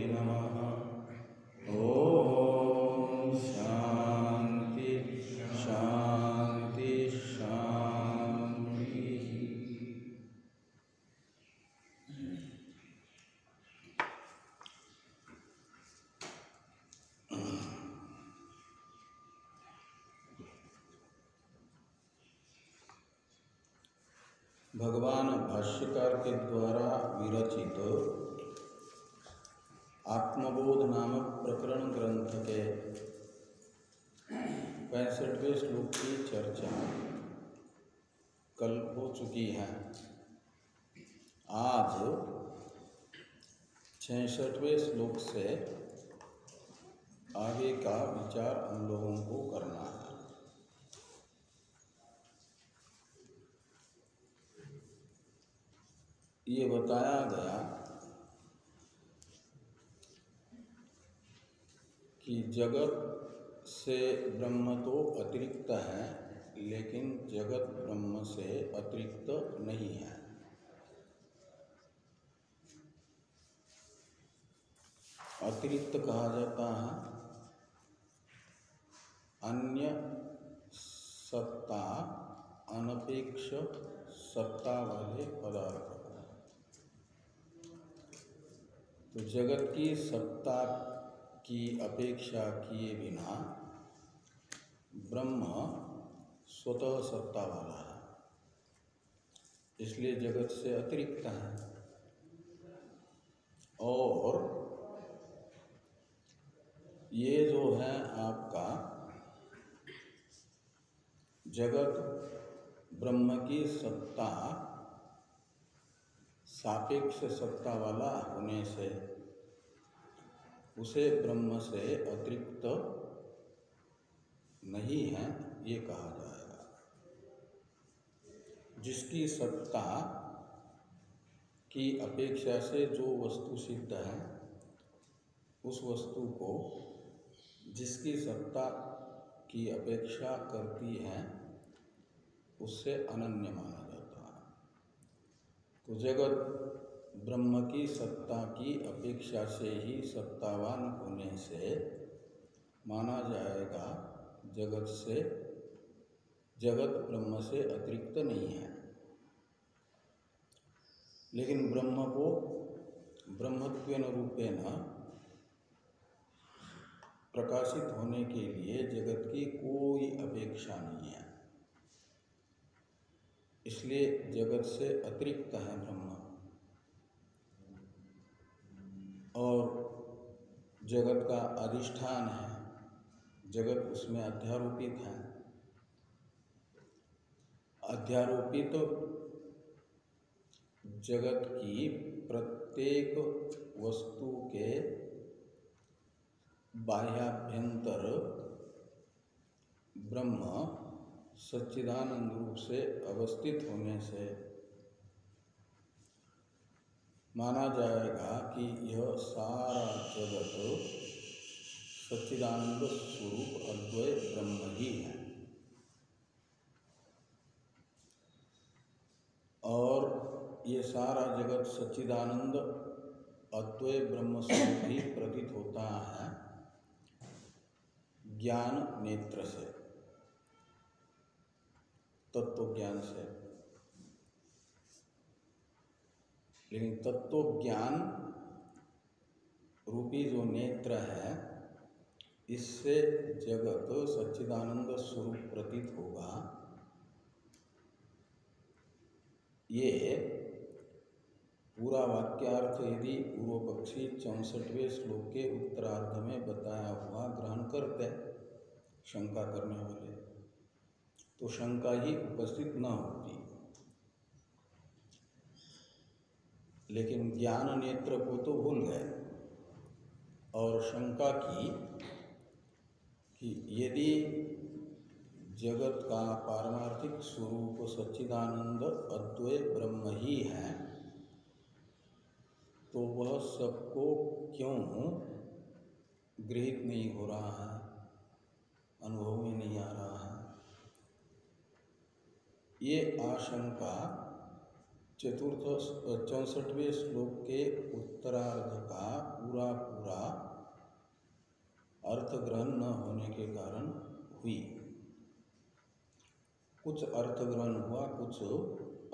नमः। ओम शांति शांति शांति। भगवान भाष्यकार के द्वारा विरचित आत्मबोध नामक प्रकरण ग्रंथ के 65वें श्लोक की चर्चा कल हो चुकी है। आज 66वें श्लोक से आगे का विचार हम लोगों को करना है। ये बताया गया कि जगत से ब्रह्म तो अतिरिक्त है, लेकिन जगत ब्रह्म से अतिरिक्त नहीं है। अतिरिक्त कहा जाता है अन्य सत्ता अनपेक्ष सत्ता वाले पदार्थ। तो जगत की सत्ता की अपेक्षा किए बिना ब्रह्म स्वतः सत्ता वाला है, इसलिए जगत से अतिरिक्त है। और ये जो है आपका जगत ब्रह्म की सत्ता सापेक्ष सत्ता वाला होने से उसे ब्रह्म से अतिरिक्त नहीं है, ये कहा जाएगा। जिसकी सत्ता की अपेक्षा से जो वस्तु सिद्ध है, उस वस्तु को जिसकी सत्ता की अपेक्षा करती है उससे अनन्य माना जाता है। तो जगत ब्रह्म की सत्ता की अपेक्षा से ही सत्तावान होने से माना जाएगा जगत ब्रह्म से अतिरिक्त नहीं है। लेकिन ब्रह्म को ब्रह्मत्वेन रूपेण प्रकाशित होने के लिए जगत की कोई अपेक्षा नहीं है, इसलिए जगत से अतिरिक्त है ब्रह्म। और जगत का अधिष्ठान है, जगत उसमें अध्यारोपित है। अध्यारोपित जगत की प्रत्येक वस्तु के बाह्याभ्यंतर ब्रह्म सच्चिदानंद रूप से अवस्थित होने से माना जाएगा कि यह सारा जगत सच्चिदानंद स्वरूप अद्वय ब्रह्म ही है। और ये सारा जगत सच्चिदानंद अद्वय ब्रह्म स्वरूप ही प्रतीत होता है ज्ञान नेत्र से, तत्व ज्ञान से। लेकिन तत्व ज्ञान रूपी जो नेत्र है, इससे जगत सच्चिदानंद स्वरूप प्रतीत होगा। ये पूरा वाक्यार्थ यदि पूर्व पक्षी 64वें श्लोक के उत्तरार्ध में बताया हुआ ग्रहण करते शंका करने वाले, तो शंका ही उपस्थित न होती। लेकिन ज्ञान नेत्र को तो भूल गए और शंका की कि यदि जगत का पारमार्थिक स्वरूप सच्चिदानंद अद्वय ब्रह्म ही है, तो वह सबको क्यों गृहीत नहीं हो रहा है, अनुभव में नहीं आ रहा है। ये आशंका चतुर्थ 64वें श्लोक के उत्तरार्ध का पूरा अर्थ ग्रहण न होने के कारण हुई। कुछ अर्थ ग्रहण हुआ, कुछ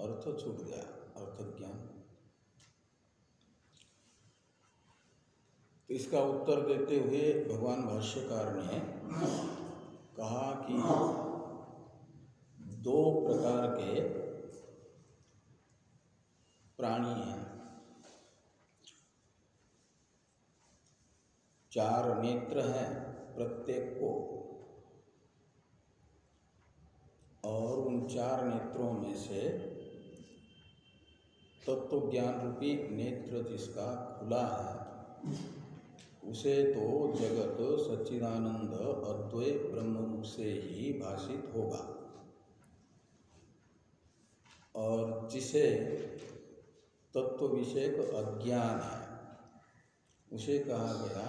अर्थ छूट गया, अर्थ ज्ञान। तो इसका उत्तर देते हुए भगवान भाष्यकार ने कहा कि दो प्रकार के प्राणी हैं। चार नेत्र हैं प्रत्येक को, और उन चार नेत्रों में से तत्व ज्ञान रूपी नेत्र जिसका खुला है उसे तो जगत सच्चिदानंद अद्वय ब्रह्म रूप से ही भाषित होगा, और जिसे तत्व विषयक अज्ञान है उसे कहा गया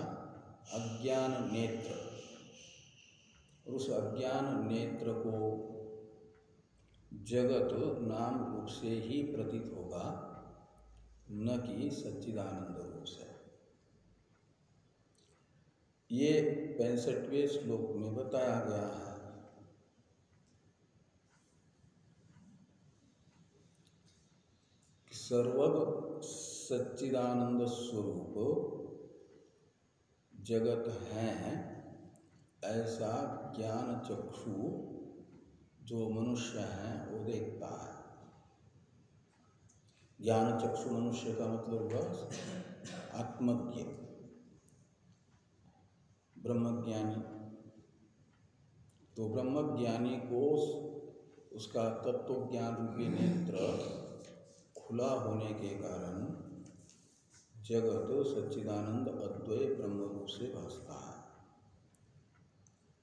अज्ञान नेत्र। उस अज्ञान नेत्र को जगत नाम रूप से ही प्रतीत होगा, न कि सच्चिदानंद रूप से। ये 65वें श्लोक में बताया गया है। सर्वग सच्चिदानंद स्वरूप जगत है, ऐसा ज्ञान चक्षु जो मनुष्य है वो देखता है। ज्ञान चक्षु मनुष्य का मतलब हुआ आत्मज्ञ, ब्रह्मज्ञानी। तो ब्रह्मज्ञानी को उसका तत्व ज्ञान रूपी नेत्र खुला होने के कारण जगत सच्चिदानंद अद्वय ब्रह्म रूप से भासता है।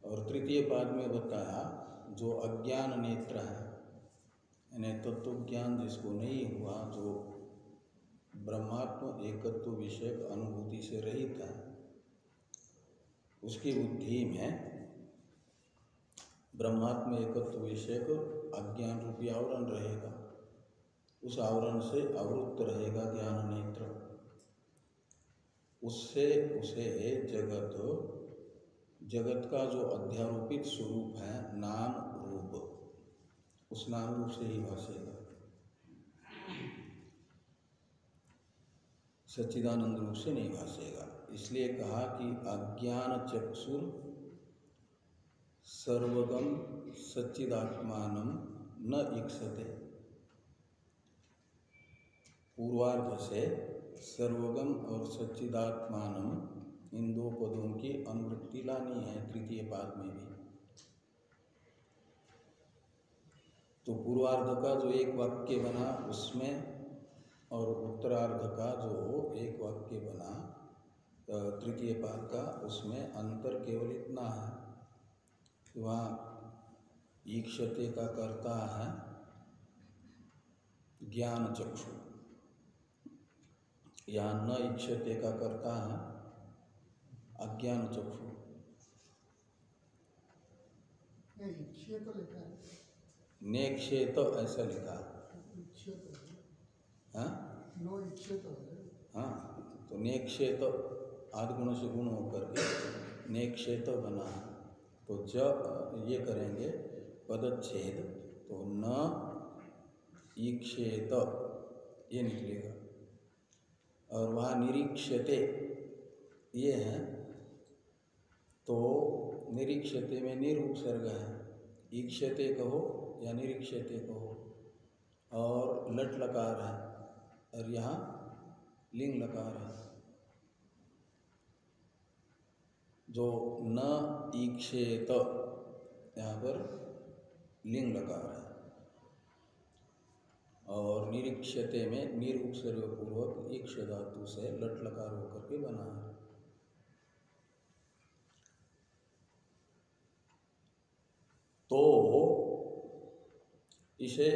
और तृतीय पाद में बताया जो अज्ञान नेत्र है, यानी तत्व ज्ञान जिसको नहीं हुआ, जो ब्रह्मात्म एकत्व विषयक अनुभूति से रहित है, उसकी बुद्धि में ब्रह्मात्म एकत्व विषयक अज्ञान रूपी आवरण रहेगा। उस आवरण से आवृत्त रहेगा ज्ञान नेत्र। उससे उसे जगत का जो अध्यारोपित स्वरूप है नाम रूप, उस नाम रूप से ही भासेगा, सच्चिदानंद रूप से नहीं भासेगा। इसलिए कहा कि अज्ञान चक्षुर सर्वगम सच्चिदात्मानं न ईक्षते। पूर्वार्ध से सर्वगम और सच्चिदात्मानं इन दो पदों की अनुवृत्ति लानी है तृतीय पाद में भी। तो पूर्वार्ध का जो एक वाक्य बना उसमें और उत्तरार्ध का जो एक वाक्य बना तृतीय पाद का, उसमें अंतर केवल इतना है कि वहाँ ईक्षते का कर्ता है ज्ञान चक्षु, यहाँ न ईक्षते का कर्ता है अज्ञान चक्षु। नेक्षेत ऐसा लिखा है। हाँ, तो नेक्षेत आदिगुण से गुण होकर के नेक्षेत बना है। तो जब ये करेंगे पदच्छेद तो न ईक्षेत ये निकलेगा, और वहाँ निरीक्षते ये है, तो निरीक्षते में निरुपसर्ग है, ईक्षते कहो या निरीक्षते कहो, और लट लकार है और यहाँ लिंग लकार है। जो न ईक्षेत यहाँ पर लिंग लकार है, और निरीक्षते में निरुपसर्ग पूर्वक ईक्ष धातु से लट लकार होकर के बना है। तो इसे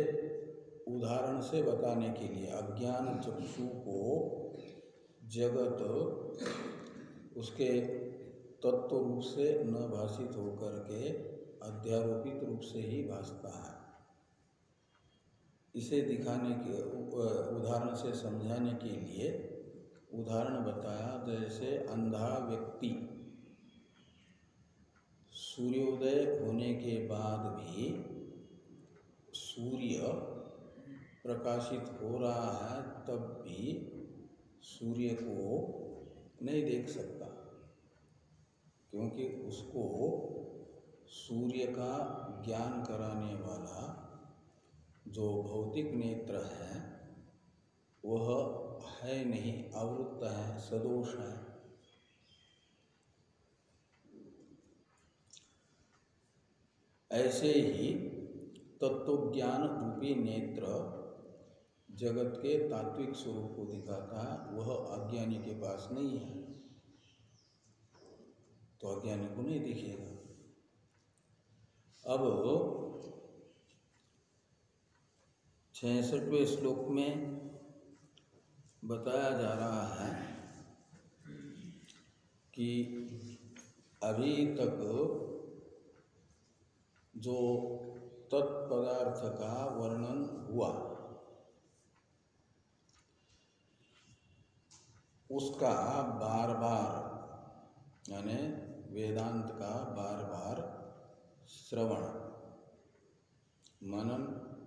उदाहरण से बताने के लिए अज्ञान चक्षु को जगत उसके तत्व रूप से न भाषित होकर के अध्यारोपित रूप से ही भासता है। इसे दिखाने के उदाहरण से समझाने के लिए उदाहरण बताया। जैसे अंधा व्यक्ति सूर्योदय होने के बाद भी सूर्य प्रकाशित हो रहा है तब भी सूर्य को नहीं देख सकता, क्योंकि उसको सूर्य का ज्ञान कराने वाला जो भौतिक नेत्र है वह है नहीं, आवृत्त है, सदोष है। ऐसे ही तत्वज्ञान रूपी नेत्र जगत के तात्विक स्वरूप को दिखाता है, वह अज्ञानी के पास नहीं है, तो अज्ञानी को नहीं दिखेगा। अब 66वें श्लोक में बताया जा रहा है कि अभी तक जो तत्पदार्थ का वर्णन हुआ उसका बार बार यानी वेदांत का बार बार श्रवण, मनन,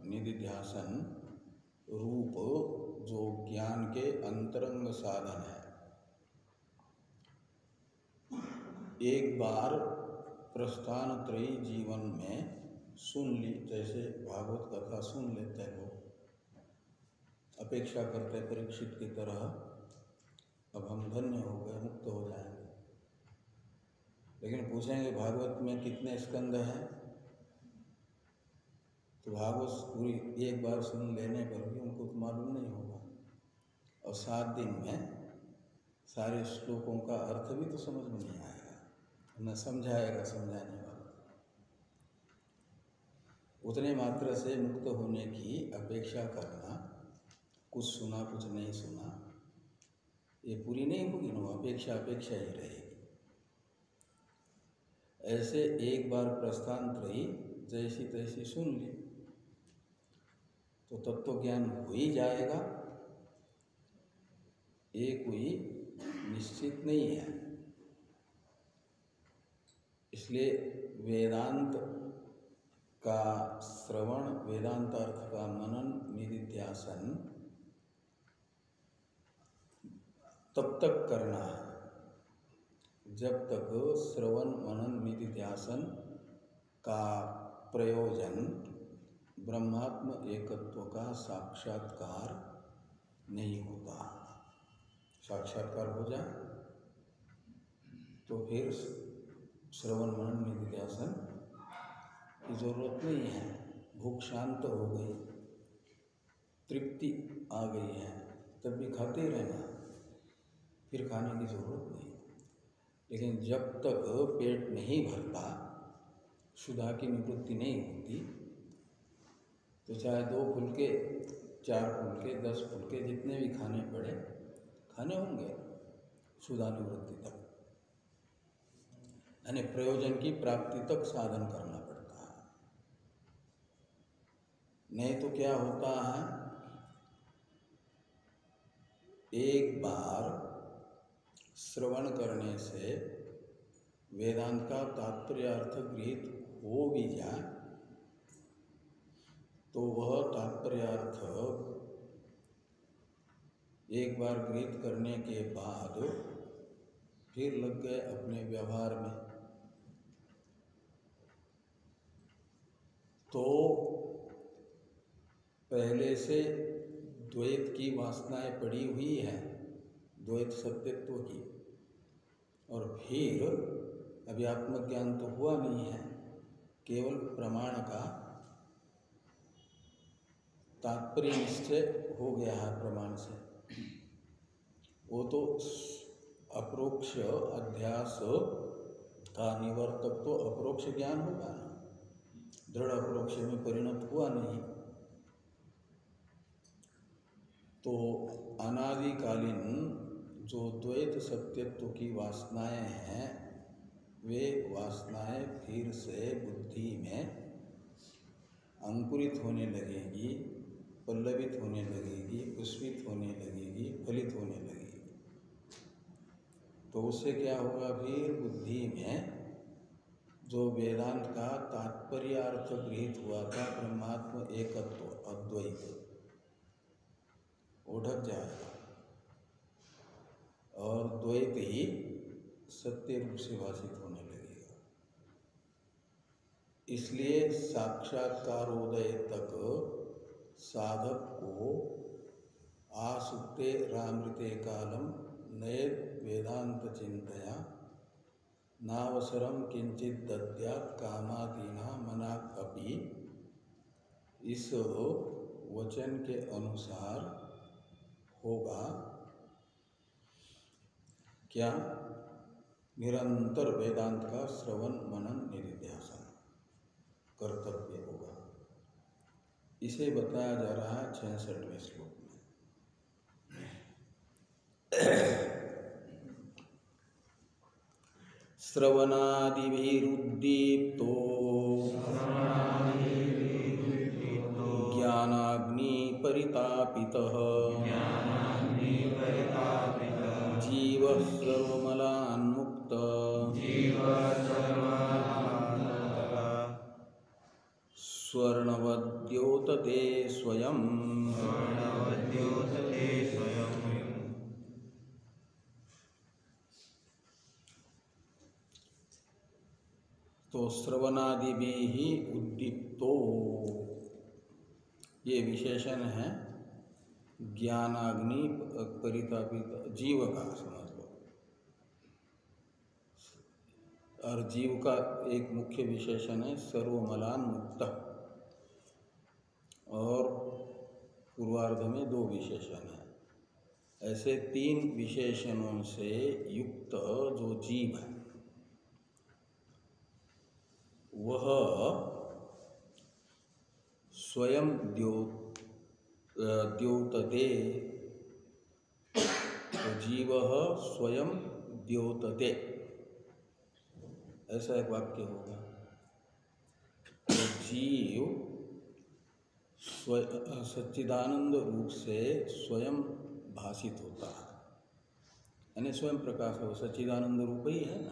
निधिध्यासन रूप जो ज्ञान के अंतरंग साधन है, एक बार प्रस्थान त्रयी जीवन में सुन ली, जैसे भागवत कथा सुन लेते हैं लोग, अपेक्षा करते हैं परीक्षित की तरह अब हम धन्य हो गए, मुक्त हो जाएंगे। लेकिन पूछेंगे भागवत में कितने स्कंद हैं, तो भागवत पूरी एक बार सुन लेने पर भी उनको तो मालूम नहीं होगा, और 7 दिन में सारे श्लोकों का अर्थ भी तो समझ में नहीं आएगा, न समझाएगा समझाने वाला। उतने मात्र से मुक्त होने की अपेक्षा करना, कुछ सुना कुछ नहीं सुना, ये पूरी नहीं होगी ना, अपेक्षा अपेक्षा ही रहेगी। ऐसे एक बार प्रस्थान त्रयी जैसी तैसी सुन ली तो तत्व ज्ञान हो ही जाएगा, ये कोई निश्चित नहीं है। इसलिए वेदांत का श्रवण, वेदांत अर्थ का मनन, निधिध्यासन तब तक करना है जब तक श्रवण, मनन, निधिध्यासन का प्रयोजन ब्रह्मात्म एकत्व का साक्षात्कार नहीं होता। साक्षात्कार हो जाए तो फिर श्रवण, मनन, निधिध्यासन की जरूरत नहीं है। भूख शांत हो गई, तृप्ति आ गई है, तब भी खाते रहना, फिर खाने की जरूरत नहीं। लेकिन जब तक पेट नहीं भरता, क्षुधा की निवृत्ति नहीं होती, तो चाहे 2 फुलके, 4 फुलके, 10 फुलके जितने भी खाने पड़े खाने होंगे क्षुधा निवृत्ति तक, यानी प्रयोजन की प्राप्ति तक साधन करना पड़ता है। नहीं तो क्या होता है, एक बार श्रवण करने से वेदांत का तात्पर्य अर्थ गृहीत हो भी जाए तो वह तात्पर्य अर्थ एक बार गृहीत करने के बाद फिर लग गए अपने व्यवहार में, तो पहले से द्वैत की वासनाएं पड़ी हुई है, द्वैत सत्यत्व की, और फिर अभी आत्मज्ञान तो हुआ नहीं है, केवल प्रमाण का तात्पर्य निश्चय हो गया है प्रमाण से। वो तो अप्रोक्ष अध्यास का निवर्तक तो अप्रोक्ष ज्ञान होगा ना, दृढ़ अप्रोक्ष में परिणत हुआ नहीं। तो अनादिकालीन जो द्वैत सत्यत्व की वासनाएं हैं, वे वासनाएं फिर से बुद्धि में अंकुरित होने लगेगी, पल्लवित होने लगेगी, पुष्पित होने लगेगी, फलित होने लगेगी। तो उससे क्या होगा, फिर बुद्धि में जो वेदांत का तात्पर्य अर्थ गृहीत हुआ था, ब्रह्मात्म एकत्व अद्वैत, वो ढक जाएगा और द्वैत ही सत्य रूप से भाषित होने लगेगा। इसलिए साक्षात्कारोदय तक साधक को आसुप्ते रामृते कालम नयेत वेदांत चिंतया नावसरम किंचित दद्यात् कामादीना मनात् अपि, इस वचन के अनुसार होगा क्या, निरंतर वेदांत का श्रवण मनन निधिध्यासन कर्तव्य होगा। इसे बताया जा रहा है 66वें श्लोक में। श्रवणादिभिरुद्दीप्तो ज्ञानाग्नि परितापितः जीवः सर्वमलान्मुक्त स्वर्णवद्योतते स्वयं। तो श्रवणादि भी ही उद्दीप्तो, ये विशेषण है ज्ञानाग्नि परितापित जीव का, समझ लो। और जीव का एक मुख्य विशेषण है सर्वमलान मुक्त, और पूर्वार्ध में 2 विशेषण है। ऐसे 3 विशेषणों से युक्त जो जीव है वह स्वयं द्योतते, तो जीव स्वयं द्योतते, ऐसा एक वाक्य होगा। तो जीव सच्चिदानंद रूप से स्वयं भाषित होता है, यानी स्वयं प्रकाश हो, सच्चिदानंद रूप ही है ना।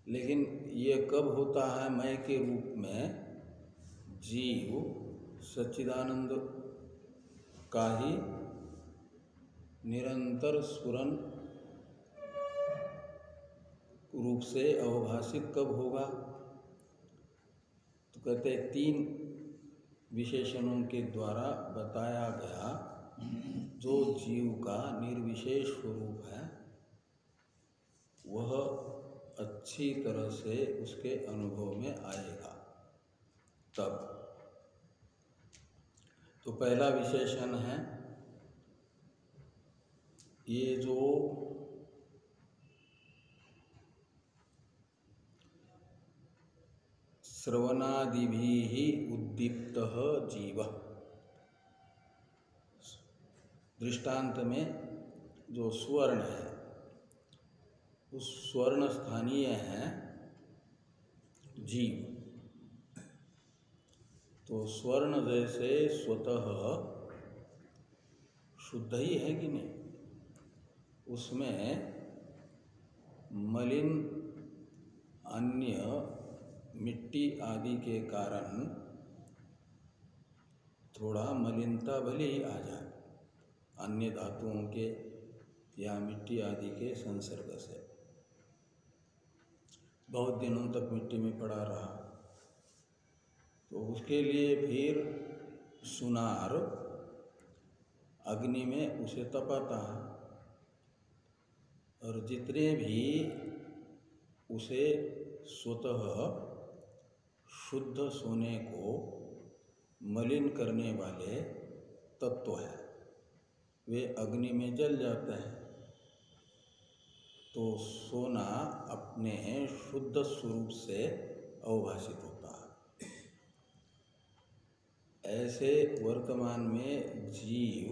लेकिन ये कब होता है, मैं के रूप में जीव सच्चिदानंद का ही निरंतर स्फुरन रूप से अवभाषित कब होगा, तो कहते हैं 3 विशेषणों के द्वारा बताया गया जो जीव का निर्विशेष स्वरूप है वह अच्छी तरह से उसके अनुभव में आएगा तब। तो पहला विशेषण है ये जो श्रवणादिभिः उद्दीप्तः जीवः, दृष्टांत में जो स्वर्ण है उस स्वर्ण स्थानीय है जीव। तो स्वर्ण जैसे स्वतः शुद्ध ही है कि नहीं, उसमें मलिन अन्य मिट्टी आदि के कारण थोड़ा मलिनता भले ही आ जाए, अन्य धातुओं के या मिट्टी आदि के संसर्ग से बहुत दिनों तक मिट्टी में पड़ा रहा, तो उसके लिए फिर सुनार अग्नि में उसे तपाता है, और जितने भी उसे स्वतः शुद्ध सोने को मलिन करने वाले तत्व है वे अग्नि में जल जाते हैं, तो सोना अपने शुद्ध स्वरूप से अवभाषित होता है। ऐसे वर्तमान में जीव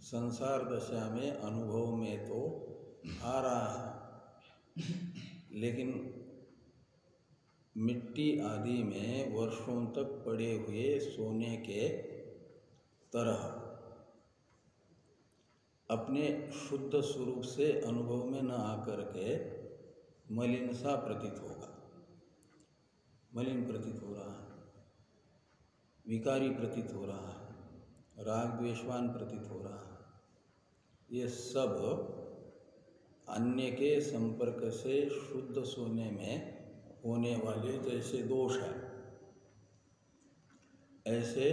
संसार दशा में अनुभव में तो आ रहा है, लेकिन मिट्टी आदि में वर्षों तक पड़े हुए सोने के तरह अपने शुद्ध स्वरूप से अनुभव में न आकर के मलिन सा प्रतीत होगा, मलिन प्रतीत हो रहा है, विकारी प्रतीत हो रहा है, राग द्वेषवान प्रतीत हो रहा है। ये सब अन्य के संपर्क से शुद्ध सोने में होने वाले जैसे दोष है, ऐसे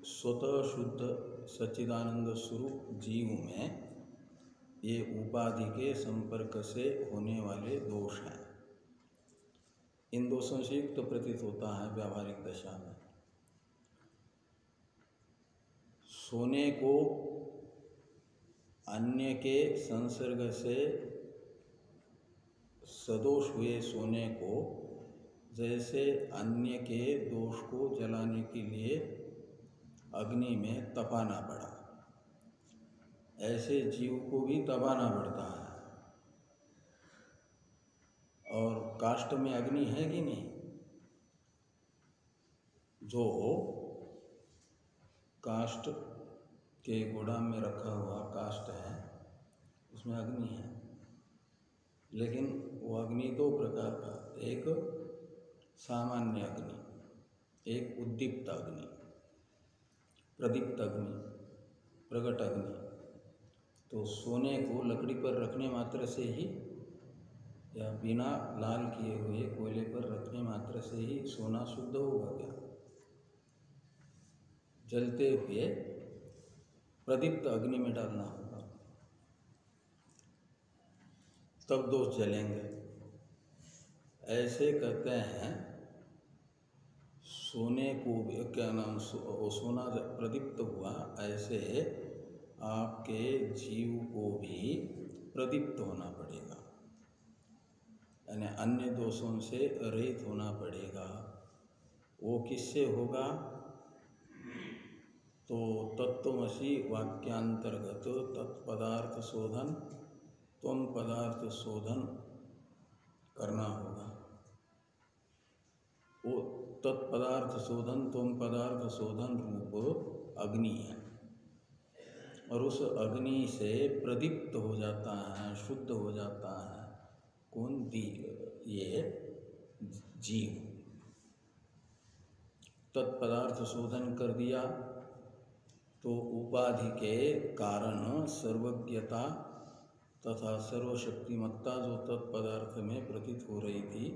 स्वतः शुद्ध सच्चिदानंद स्वरूप जीव में ये उपाधि के संपर्क से होने वाले दोष हैं। इन दोषों से युक्त प्रतीत होता है व्यावहारिक दशा में। सोने को अन्य के संसर्ग से सदोष हुए सोने को जैसे अन्य के दोष को जलाने के लिए अग्नि में तपाना पड़ा, ऐसे जीव को भी तपाना पड़ता है। और काष्ठ में अग्नि है कि नहीं? जो काष्ठ के गोदाम में रखा हुआ काष्ठ है उसमें अग्नि है, लेकिन वो अग्नि दो प्रकार का, एक सामान्य अग्नि, एक उद्दीप्त अग्नि, प्रदीप्त अग्नि, प्रगट अग्नि। तो सोने को लकड़ी पर रखने मात्र से ही या बिना लाल किए हुए कोयले पर रखने मात्र से ही सोना शुद्ध होगा क्या? जलते हुए प्रदीप्त अग्नि में डालना होगा, तब दोष जलेंगे। ऐसे कहते हैं सोने को क्या नाम, सोना प्रदीप्त हुआ, ऐसे आपके जीव को भी प्रदीप्त होना पड़ेगा, यानी अन्य दोषों से रहित होना पड़ेगा। वो किससे होगा? तो तत्त्वमसि वाक्यांतर्गत तत्पदार्थ शोधन, त्वम पदार्थ शोधन करना होगा। वो तत्पदार्थ शोधन, त्वम पदार्थ शोधन रूप अग्नि है, और उस अग्नि से प्रदीप्त हो जाता है, शुद्ध हो जाता है कौन? ये जीव। तत्पदार्थ शोधन कर दिया तो उपाधि के कारण सर्वज्ञता तथा सर्वशक्तिमत्ता जो तत्पदार्थ में प्रतीत हो रही थी,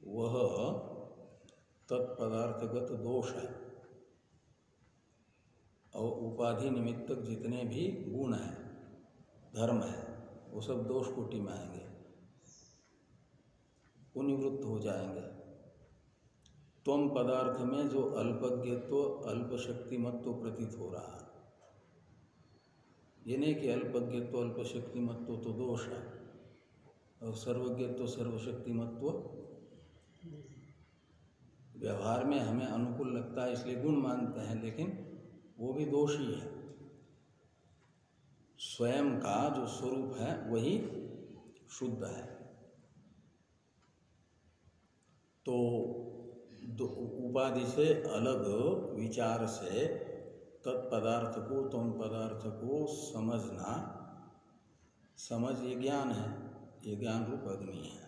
वह तत्पदार्थगत दोष है। और उपाधि निमित्तक जितने भी गुण हैं, धर्म है, वो सब दोष कोटि में आएंगे, वो निवृत्त हो जाएंगे। त्वम पदार्थ में जो अल्पज्ञत्व, अल्पशक्तिमत्व प्रतीत हो रहा है, ये नहीं कि अल्पज्ञत्व, अल्पशक्तिमत्व तो दोष है, और सर्वज्ञत्व, सर्वशक्तिमत्व व्यवहार में हमें अनुकूल लगता है इसलिए गुण मानते हैं, लेकिन वो भी दोष ही है। स्वयं का जो स्वरूप है वही शुद्ध है। तो उपाधि से अलग विचार से तत्पदार्थ को, त्वम पदार्थ को समझना, समझ ये ज्ञान है, ये ज्ञान रूप अग्नि है।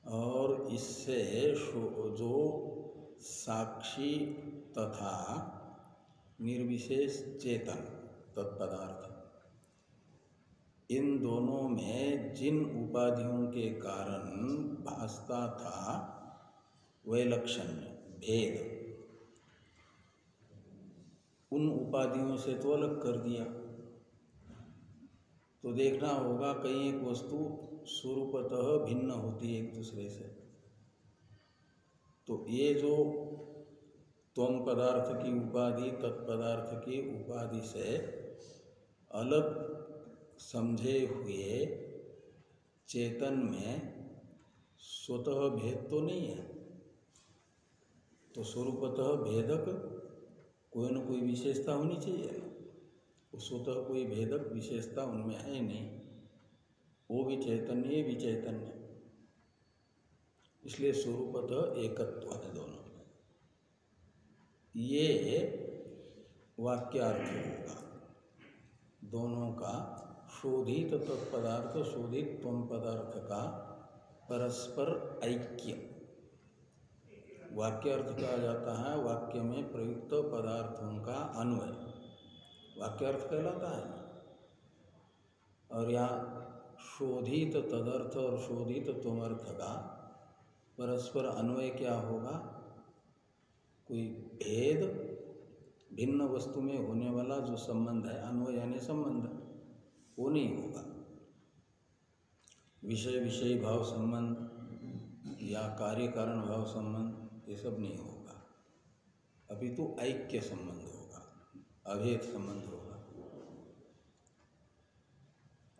और इससे जो साक्षी तथा निर्विशेष चेतन तत्पदार्थ, इन दोनों में जिन उपाधियों के कारण भासता था वैलक्षण्य भेद, उन उपाधियों से तो अलग कर दिया। तो देखना होगा कहीं एक वस्तु स्वरूपतः भिन्न होती है एक दूसरे से, तो ये जो त्वम पदार्थ की उपाधि तत्पदार्थ की उपाधि से अलग समझे हुए चेतन में स्वतः भेद तो नहीं है। तो स्वरूपतः भेदक कोई न कोई विशेषता होनी चाहिए ना, स्वतः कोई भेदक विशेषता उनमें है नहीं। वो भी चैतन्य, ये भी चैतन्य। इसलिए स्वरूपतः एकत्व है दोनों में। ये वाक्यार्थ होगा दोनों का। शोधित तत्पदार्थ शोधित त्वम पदार्थ का परस्पर ऐक्य वाक्यार्थ कहा जाता है। वाक्य में प्रयुक्त पदार्थों का अन्वय वाक्यार्थ कहलाता है ना। और यहाँ शोधित तदर्थ और शोधित त्वमर्थ का परस्पर अन्वय क्या होगा? कोई भेद भिन्न वस्तु में होने वाला जो संबंध है, अन्वय यानी संबंध, वो नहीं होगा। विषय विषयी भाव संबंध या कार्य कारण भाव संबंध ये सब नहीं होगा। अभी तो ऐक्य संबंध होगा, अभेद संबंध होगा।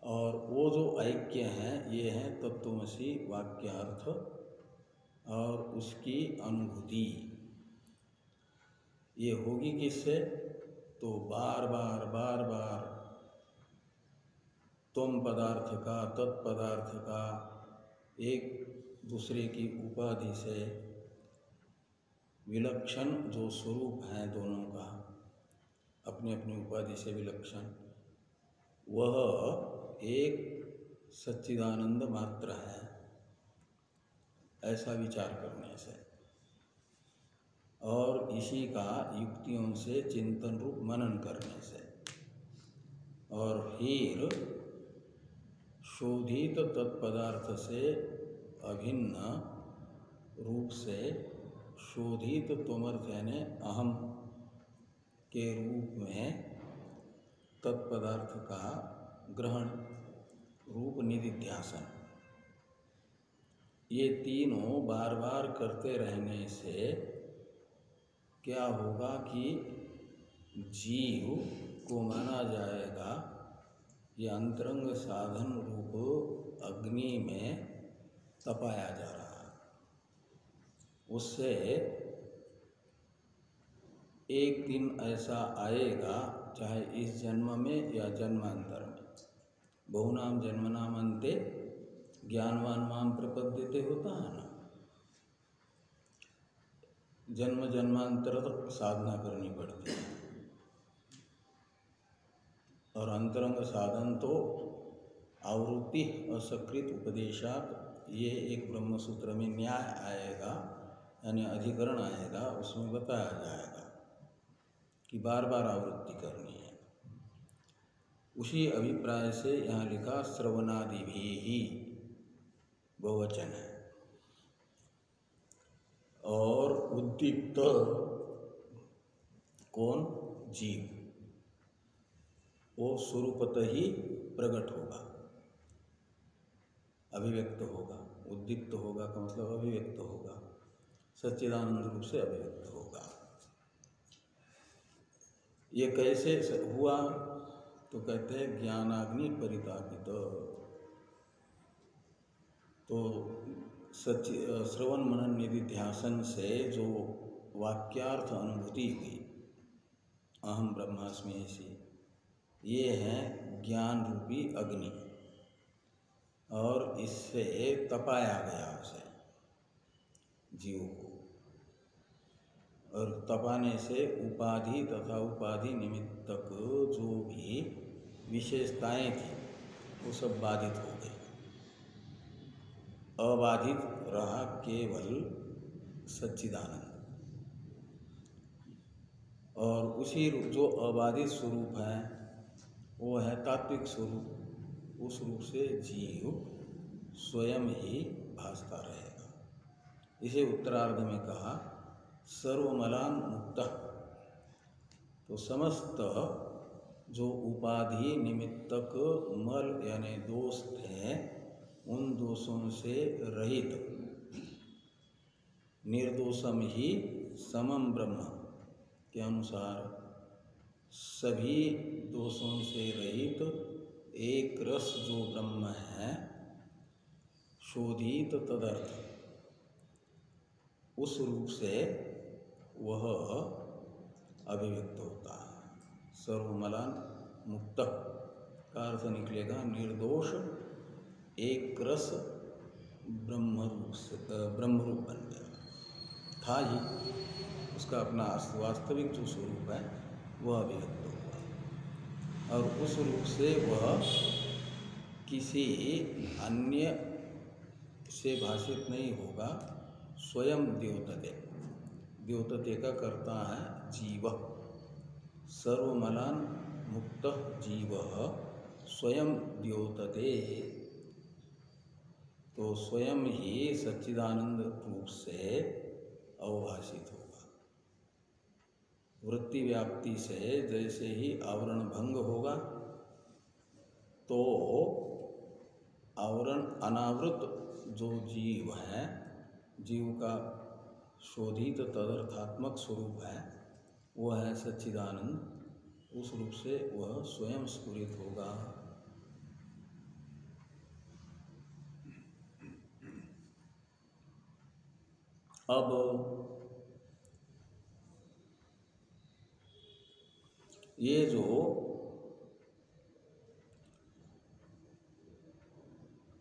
और वो जो ऐक्य हैं ये हैं तत्त्वमसि वाक्यार्थ और उसकी अनुभूति। ये होगी किससे? तो बार बार त्वम पदार्थ का तत्पदार्थ का एक दूसरे की उपाधि से विलक्षण जो स्वरूप है दोनों का, अपनी अपनी उपाधि से विलक्षण, वह एक सच्चिदानंद मात्र है, ऐसा विचार करने से और इसी का युक्तियों से चिंतन रूप मनन करने से और फिर शोधित तत्पदार्थ से अभिन्न रूप से शोधित त्वमर्थ यानी अहम के रूप में तत्पदार्थ का ग्रहण रूप निधिध्यासन, ये तीनों बार बार करते रहने से क्या होगा कि जीव को माना जाएगा ये अंतरंग साधन रूप अग्नि में तपाया जा रहा है। उससे एक दिन ऐसा आएगा, चाहे इस जन्म में या जन्मांतर में, बहुनाम जन्मनाम अन्ते ज्ञानवान माम प्रपद्यते होता है ना। जन्म जन्मांतर तक साधना करनी पड़ती है और अंतरंग साधन तो आवृत्ति असकृत उपदेशात, ये एक ब्रह्म सूत्र में न्याय आएगा यानी अधिकरण आएगा, उसमें बताया जाएगा कि बार बार आवृत्ति करनी है। उसी अभिप्राय से यहाँ लिखा श्रवणादि भी ही बहुवचन है। और उद्दीप्त कौन? जीव, वो स्वरूपतः ही प्रकट होगा, अभिव्यक्त होगा। उद्दीप्त होगा का मतलब अभिव्यक्त होगा, सच्चिदानंद रूप से अभिव्यक्त होगा। ये कैसे हुआ? तो कहते हैं ज्ञानाग्नि परितापित। तो श्रवण मनन निधिध्यासन से जो वाक्यार्थ अनुभूति हुई अहम ब्रह्मास्मि ऐसी, ये है ज्ञान रूपी अग्नि और इससे तपाया गया उसे जीव को। और तपाने से उपाधि तथा उपाधि निमित्तक जो भी विशेषताएं थी वो सब बाधित हो गई, अबाधित रहा केवल सच्चिदानंद। और उसी जो अबाधित स्वरूप है वो है तात्विक स्वरूप, उस रूप से जीव स्वयं ही भासता रहेगा। इसे उत्तरार्ध में कहा सर्वमलान मुक्तः। तो समस्त जो उपाधि निमित्तक मल यानी दोष थे, उन दोषों से रहित निर्दोषम ही समम ब्रह्म के अनुसार सभी दोषों से रहित एक रस जो ब्रह्म है, शोधित तदर्थ, उस रूप से वह अभिव्यक्त होता है। सर्वमलान मुक्त का अर्थ निकलेगा निर्दोष एक रस ब्रह्मरूप बन गया, था ही, उसका अपना वास्तविक जो स्वरूप है वह अभिव्यक्त हुआ और उस रूप से वह किसी अन्य से भाषित नहीं होगा। स्वयं द्योतते, द्योतते का करता है जीव, सर्वमलान मुक्त जीव स्वयं द्योतते, तो स्वयं ही सच्चिदानंद रूप से अवभाषित होगा। वृत्ति व्याप्ति से जैसे ही आवरण भंग होगा तो आवरण अनावृत जो जीव है, जीव का शोधित तदर्थात्मक स्वरूप है, वह है सच्चिदानंद, उस रूप से वह स्वयं स्फुरित होगा। अब ये जो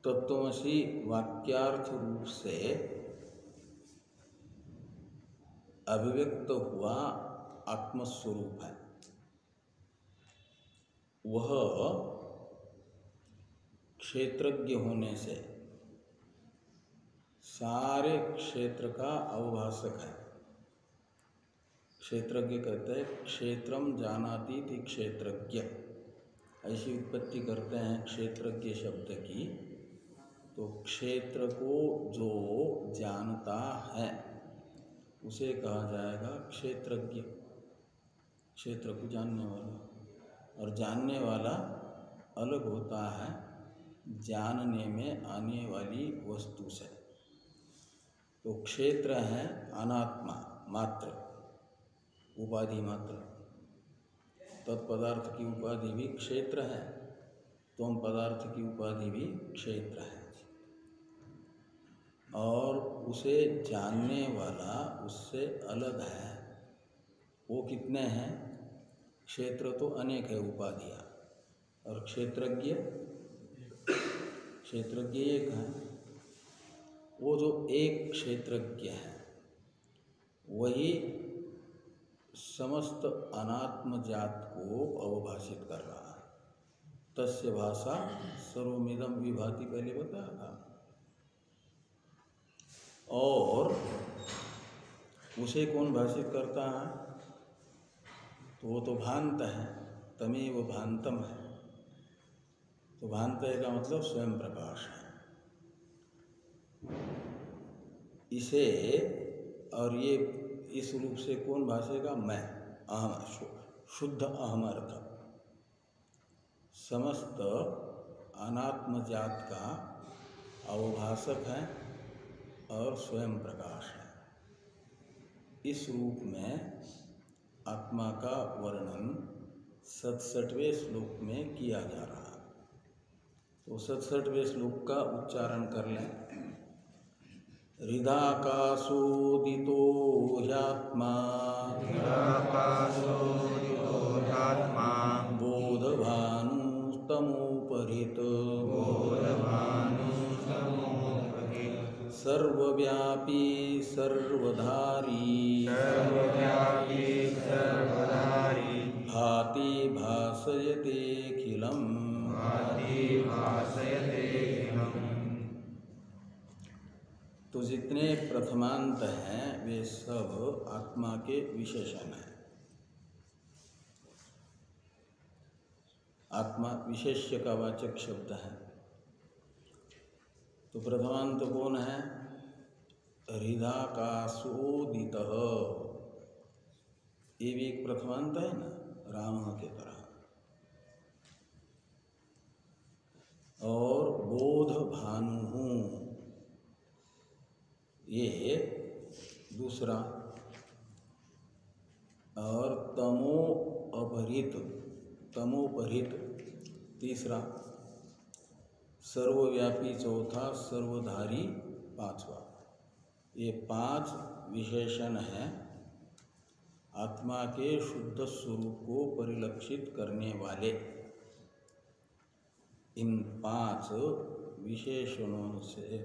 तत्वमसि वाक्यार्थ रूप से अभिव्यक्त हुआ आत्मस्वरूप है, वह क्षेत्रज्ञ होने से सारे क्षेत्र का अवभाषक है। क्षेत्रज्ञ कहते हैं क्षेत्रम जानाति इति क्षेत्रज्ञ, ऐसी उत्पत्ति करते हैं क्षेत्रज्ञ शब्द की। तो क्षेत्र को जो जानता है उसे कहा जाएगा क्षेत्रज्ञ, क्षेत्र को जानने वाला। और जानने वाला अलग होता है जानने में आने वाली वस्तु से। तो क्षेत्र है अनात्मा मात्र, उपाधि मात्र। तत्पदार्थ की उपाधि भी क्षेत्र है, त्वम पदार्थ की उपाधि भी क्षेत्र है। और उसे जानने वाला उससे अलग है। वो कितने हैं? क्षेत्र तो अनेक है उपाधियाँ, और क्षेत्रज्ञ एक है। वो जो एक क्षेत्रज्ञ है वही समस्त अनात्म जात को अवभाषित कर रहा है। तस्य भाषा सर्वमिदं विभाति, पहले बताया था। और उसे कौन भाषित करता है? तो वो तो भांत है, तमेव भांतम है। तो भांत का मतलब स्वयं प्रकाश है। इसे और ये इस रूप से कौन भाषेगा? मैं, अहम, शुद्ध अहम अर्थ, समस्त अनात्म जात का अवभाषक है और स्वयं प्रकाश है। इस रूप में आत्मा का वर्णन 67वें श्लोक में किया जा रहा है। तो 67वें श्लोक का उच्चारण कर लें। हृदाकाशोदितो ह्यात्मा बोधभानुस्तमोपहृत सर्वव्यापी सर्वधारी भाति भासयतेऽखिलम्। तो जितने प्रथमांत हैं वे सब आत्मा के विशेषण हैं। आत्मा विशेष्य का वाचक शब्द है। तो प्रथमांत कौन है? हृदाकाशोदितः, ये भी एक प्रथमांत है ना, राम के तरह। और बोध भानु, ये दूसरा। और तमोपहृत तीसरा। सर्वव्यापी चौथा, सर्वधारी पांचवा। ये 5 विशेषण हैं आत्मा के शुद्ध स्वरूप को परिलक्षित करने वाले। इन 5 विशेषणों से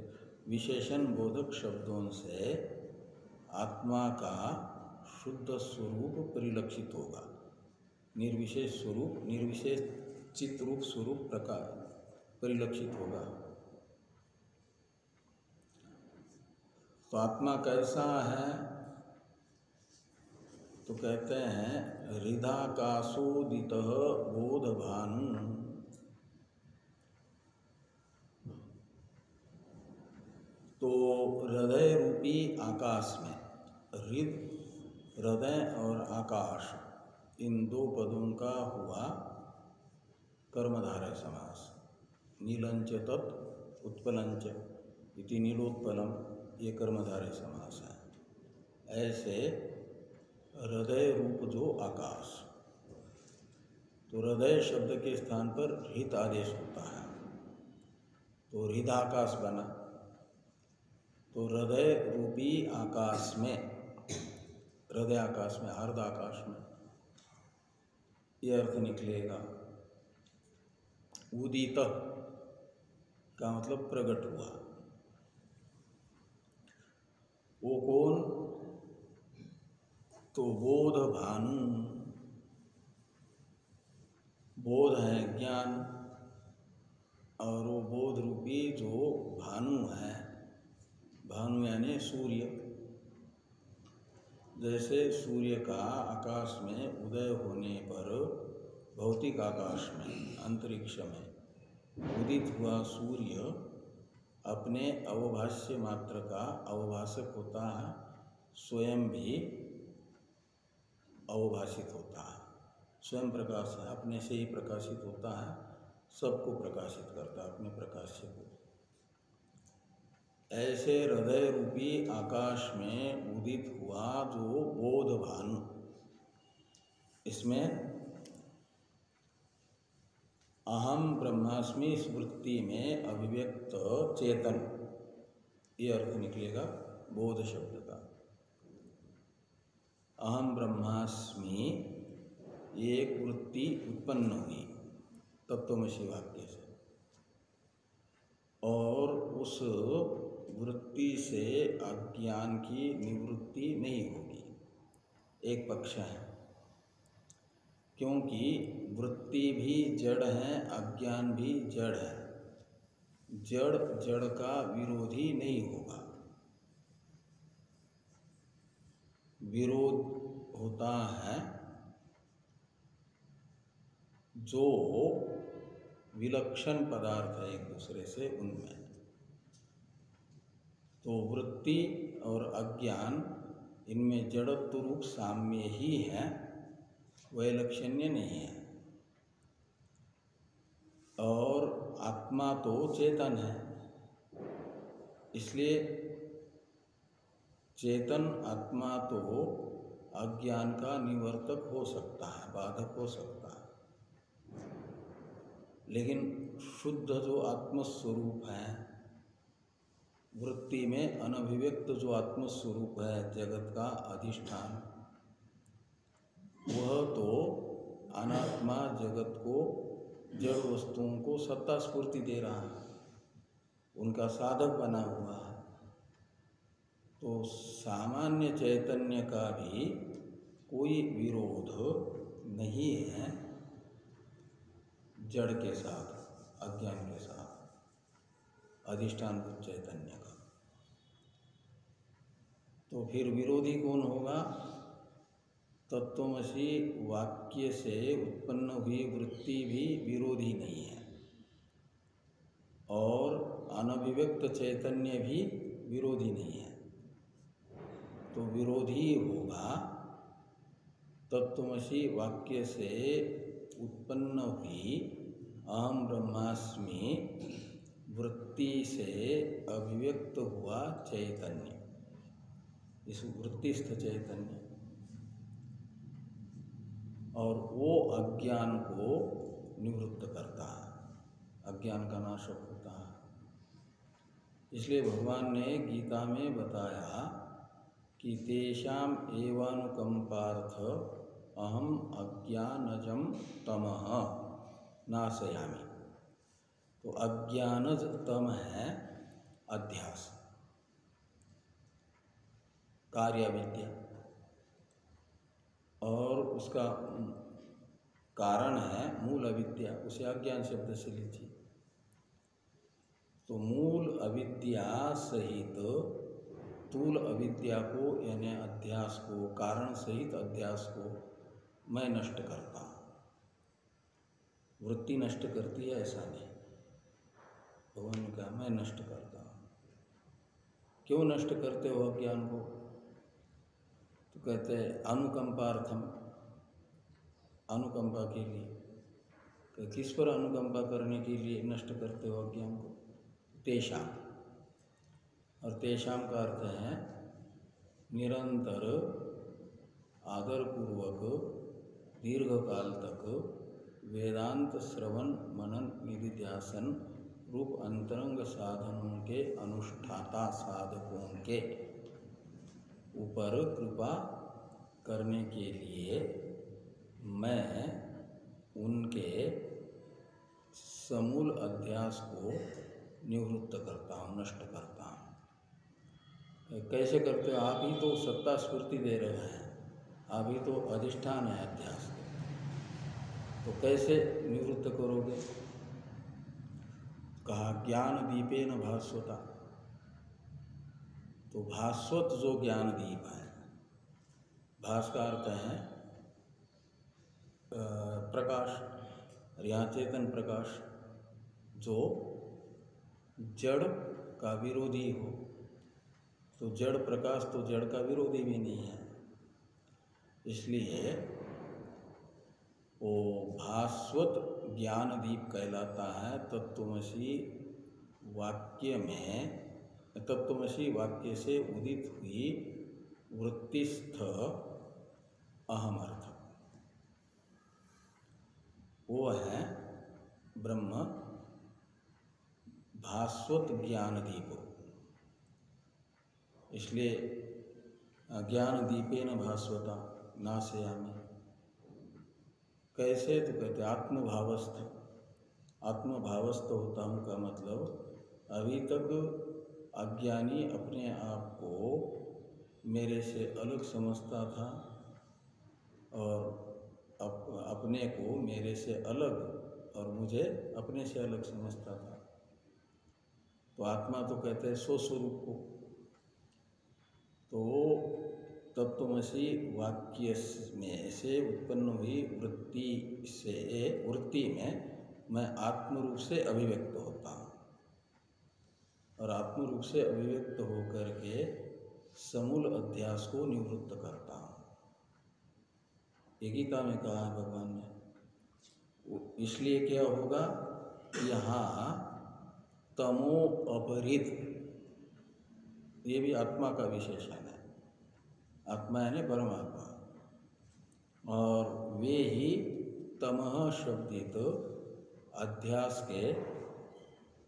विशेषण बोधक शब्दों से आत्मा का शुद्ध स्वरूप परिलक्षित होगा। निर्विशेष स्वरूप, निर्विशेष चित रूप स्वरूप प्रकार परिलक्षित होगा। तो आत्मा कैसा है? तो कहते हैं हृदाकाशोदितः बोधभानु। तो हृदय रूपी आकाश में, हृदय और आकाश इन दो पदों का हुआ कर्मधारय समास। नीलंच तत् उत्पलंच इति नीलोत्पलम, ये कर्मधारय समास है। ऐसे हृदय रूप जो आकाश, तो हृदय शब्द के स्थान पर हृत आदेश होता है, तो हृदाकाश बना। तो हृदय रूपी आकाश में, हृदय आकाश में, अर्ध आकाश में, यह अर्थ निकलेगा। उदित का मतलब प्रकट हुआ। वो कौन? तो बोध भानु। बोध है ज्ञान, और वो बोध रूपी जो भानु है, भानु यानी सूर्य। जैसे सूर्य का आकाश में उदय होने पर भौतिक आकाश में, अंतरिक्ष में उदित हुआ सूर्य अपने अवभाष्य मात्र का अवभाषक होता है, स्वयं भी अवभाषित होता है, स्वयं प्रकाश है, अपने से ही प्रकाशित होता है, सबको प्रकाशित करता है, अपने प्रकाश्य को। ऐसे हृदय रूपी आकाश में उदित हुआ जो बोध भानु, इसमें अहम ब्रह्मास्मि स्मृति में अभिव्यक्त चेतन, ये अर्थ निकलेगा बोध शब्द का। अहम ब्रह्मास्मि एक वृत्ति उत्पन्न हुई तत्वमसि वाक्य से, और उस वृत्ति से अज्ञान की निवृत्ति नहीं होगी, एक पक्ष है। क्योंकि वृत्ति भी जड़ है, अज्ञान भी जड़ है। जड़ जड़ का विरोधी नहीं होगा। विरोध होता है जो विलक्षण पदार्थ है एक दूसरे से, उनमें। तो वृत्ति और अज्ञान, इनमें जड़त्व रूप साम्य ही है, वैलक्षण्य नहीं है। और आत्मा तो चेतन है, इसलिए चेतन आत्मा तो अज्ञान का निवर्तक हो सकता है, बाधक हो सकता है। लेकिन शुद्ध जो आत्मस्वरूप है, वृत्ति में अनभिव्यक्त जो आत्मस्वरूप है, जगत का अधिष्ठान, वह तो अनात्मा जगत को, जड़ वस्तुओं को सत्ता स्फूर्ति दे रहा है, उनका साधक बना हुआ है। तो सामान्य चैतन्य का भी कोई विरोध नहीं है जड़ के साथ, अज्ञान के साथ, अधिष्ठान चैतन्य का। तो फिर विरोधी कौन होगा? तत्वमसि वाक्य से उत्पन्न हुई वृत्ति भी विरोधी नहीं है, और अनभिव्यक्त चैतन्य भी विरोधी नहीं है। तो विरोधी होगा तत्वमसि वाक्य से उत्पन्न हुई अहम ब्रह्मास्मि वृत्ति से अभिव्यक्त हुआ चैतन्य, इस वृत्तिस्थ चैतन्य। और वो अज्ञान को निवृत्त करता है, अज्ञान का नाशक होता है। इसलिए भगवान ने गीता में बताया कि तेषाम एवानुकंपार्थ अहम अज्ञानजं तमः नाशयामि। तो अज्ञानज तम है, अध्यास, कार्य विद्या, और उसका कारण है मूल अविद्या, उसे अज्ञान शब्द से लीजिए। तो मूल अविद्या सहित स्थूल अविद्या को यानी अध्यास को, कारण सहित अध्यास को मैं नष्ट करता हूँ। वृत्ति नष्ट करती है ऐसा नहीं, भगवान ने कहा मैं नष्ट करता हूँ। क्यों नष्ट करते हो अज्ञान को? तो कहते हैं अनुकंपार्थम, अनुकंपा के लिए। तो किस पर अनुकंपा करने के लिए नष्ट करते हो अज्ञान को? तेषाम, और तेषाम का अर्थ है निरंतर आदरपूर्वक दीर्घ काल तक वेदांत श्रवण मनन निधिध्यासन रूप अंतरंग साधनों के अनुष्ठाता साधकों के ऊपर कृपा करने के लिए मैं उनके समूल अध्यास को निवृत्त करता हूँ, नष्ट करता हूँ। कैसे करते हो? आप ही तो सत्ता स्फूर्ति दे रहे हैं, आप ही तो अधिष्ठान है अध्यास, तो कैसे निवृत्त करोगे? कहा ज्ञान दीपेन भास्वता। तो भास्वत जो ज्ञान दीप है, भास का अर्थ है प्रकाश, और यहाँ चेतन प्रकाश, जो जड़ का विरोधी हो। तो जड़ प्रकाश तो जड़ का विरोधी भी नहीं है, इसलिए वो भास्वत ज्ञान दीप कहलाता है। तत्त्वमसि वाक्य में, तत्त्वमसि वाक्य से उदित हुई वृत्तिस्थ अहम अर्थ, वो है ब्रह्म भास्वत ज्ञान दीप। इसलिए ज्ञान दीपेन भास्वता नाशयामि। कैसे? तो कहते आत्मभावस्थ, आत्मभावस्थ होता हूँ का मतलब अभी तक अज्ञानी अपने आप को मेरे से अलग समझता था और अपने को मेरे से अलग और मुझे अपने से अलग समझता था। तो आत्मा तो कहते हैं स्वस्वरूप को। तो तत्त्वमसि वाक्य में से उत्पन्न हुई वृत्ति में मैं आत्म रूप से अभिव्यक्त होता हूँ, और आत्म रूप से अभिव्यक्त होकर के समूल अध्यास को निवृत्त करता हूँ। ये गीता में कहा है भगवान ने। इसलिए क्या होगा? यहाँ तमो अपहृत, ये भी आत्मा का विशेषण है। आत्मा यानी परमात्मा, और वे ही तमः शब्दित अध्यास के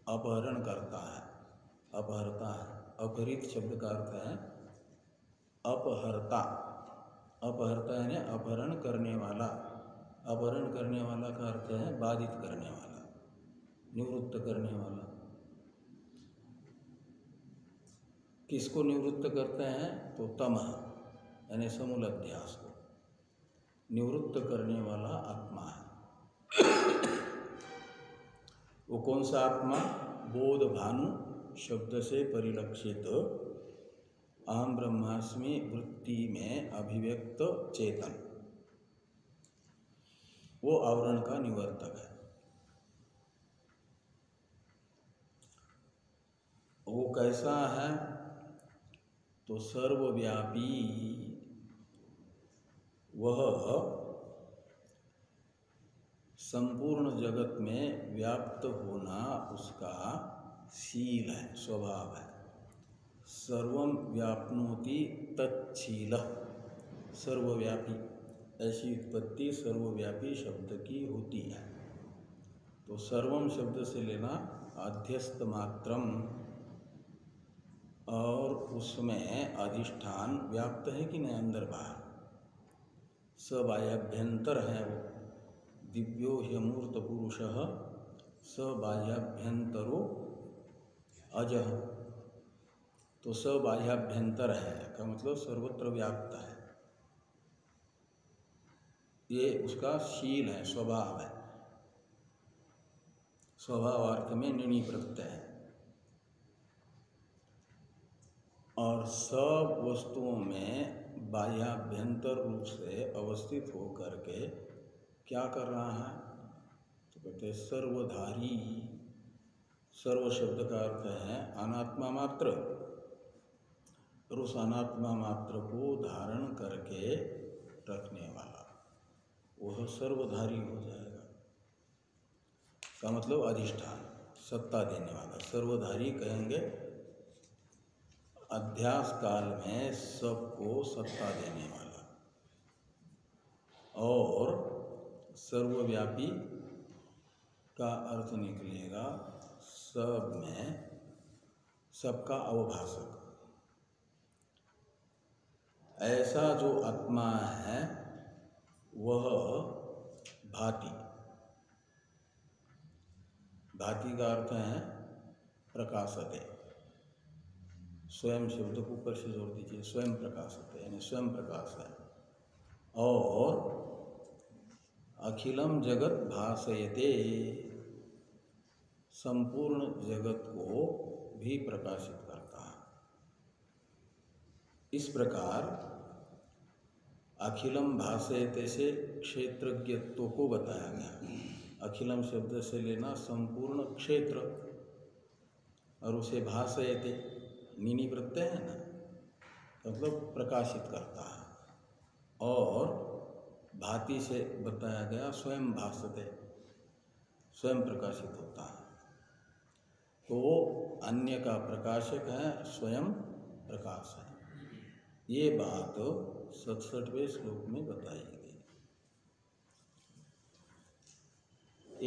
अपहरण करता है, अपहरता है। अपहृत शब्द का अर्थ है अपहरता। अपहरता यानी अपहरण करने वाला। अपहरण करने वाला का अर्थ है बाधित करने वाला, निवृत्त करने वाला। किसको निवृत्त करते हैं? तो तमः यानी समूल अध्यास को निवृत्त करने वाला आत्मा है। वो कौन सा आत्मा? बोध भानु शब्द से परिलक्षित अहम ब्रह्मास्मि वृत्ति में अभिव्यक्त चेतन, वो आवरण का निवर्तक है। वो कैसा है? तो सर्वव्यापी, वह संपूर्ण जगत में व्याप्त होना उसका शील है, स्वभाव है। सर्वं व्याप्नोति तच्छीलः, सर्वव्यापी, ऐसी उत्पत्ति सर्वव्यापी शब्द की होती है। तो सर्वम शब्द से लेना अध्यस्त मात्रम, और उसमें अधिष्ठान व्याप्त है कि नहीं, अंदर बाहर, सबाह्याभ्यंतर है वो। दिव्यो ह्यमूर्त पुरुषः सबाह्याभ्यंतरो अजः, तो सबाह्याभ्यंतर है का मतलब सर्वत्र व्याप्त है, ये उसका शील है, स्वभाव है। स्वभाव अर्थ में निणी प्रत्यय है। और सब वस्तुओं में बाह्याभ्यंतर रूप से अवस्थित होकर के क्या कर रहा है, तो कहते हैं सर्वधारी। सर्व शब्द का अर्थ है अनात्मा मात्र, और उस अनात्मा मात्र को धारण करके रखने वाला, वह सर्वधारी हो जाएगा। का मतलब अधिष्ठान, सत्ता देने वाला। सर्वधारी कहेंगे अध्यास काल में सबको सत्ता देने वाला। और सर्वव्यापी का अर्थ निकलेगा सब में सबका अवभाषक। ऐसा जो आत्मा है वह भाति। भाति का अर्थ है प्रकाशते। स्वयं शब्द को ऊपर से जोड़ दीजिए, स्वयं प्रकाशते यानी स्वयं प्रकाश है। और अखिलम जगत भासयते, संपूर्ण जगत को भी प्रकाशित करता है। इस प्रकार अखिलम भासयते से क्षेत्रज्ञत्व को बताया गया। अखिलम शब्द से लेना संपूर्ण क्षेत्र, और उसे भासयते निनी प्रत्यय है ना, मतलब प्रकाशित करता है। और भाति से बताया गया स्वयं भासते, स्वयं प्रकाशित होता है। तो वो अन्य का प्रकाशक है, स्वयं प्रकाश है। ये बात 67वें श्लोक में बताई गई।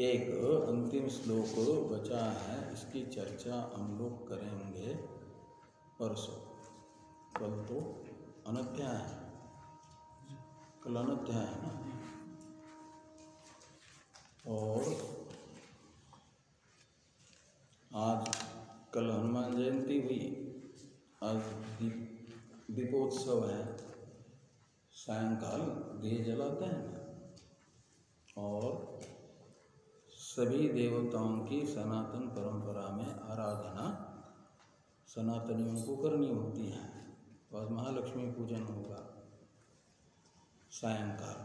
एक अंतिम श्लोक बचा है, इसकी चर्चा हम लोग करेंगे परसों। कल तो अनध्याय है, कल अनध्याय है ना। और आज कल हनुमान जयंती हुई, आज दीपोत्सव है, सायंकाल दिए जलाते हैं ना। और सभी देवताओं की सनातन परंपरा में आराधना सनातनियों को करनी होती है। तो आज महालक्ष्मी पूजन होगा सायंकाल।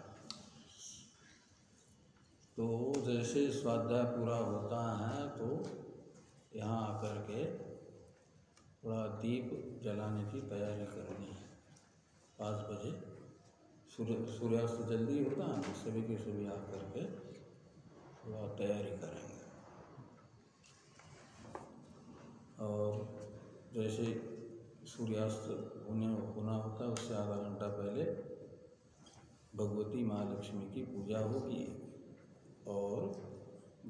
तो जैसे स्वाध्याय पूरा होता है तो यहाँ आकर के थोड़ा दीप जलाने की तैयारी करनी है। 5 बजे सूर्यास्त जल्दी होता है, सभी के सभी आकर के थोड़ा तैयारी करेंगे। और जैसे सूर्यास्त होना होता है उससे आधा घंटा पहले भगवती महालक्ष्मी की पूजा होगी। और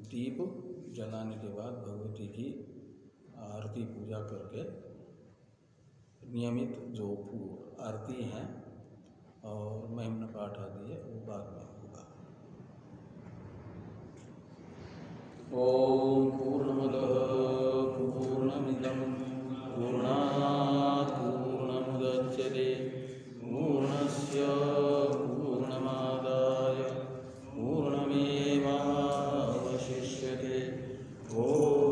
दीप जलाने के बाद भगवती की आरती पूजा करके नियमित जो आरती है और महिम्न पाठ आदि है वो बाद में होगा। ओम पूर्णमदः पूर्णमिदं पूर्णात् पूर्णमुदच्यते पूर्णस्य पूर्णमादाय पूर्णमेवावशिष्यते। ओम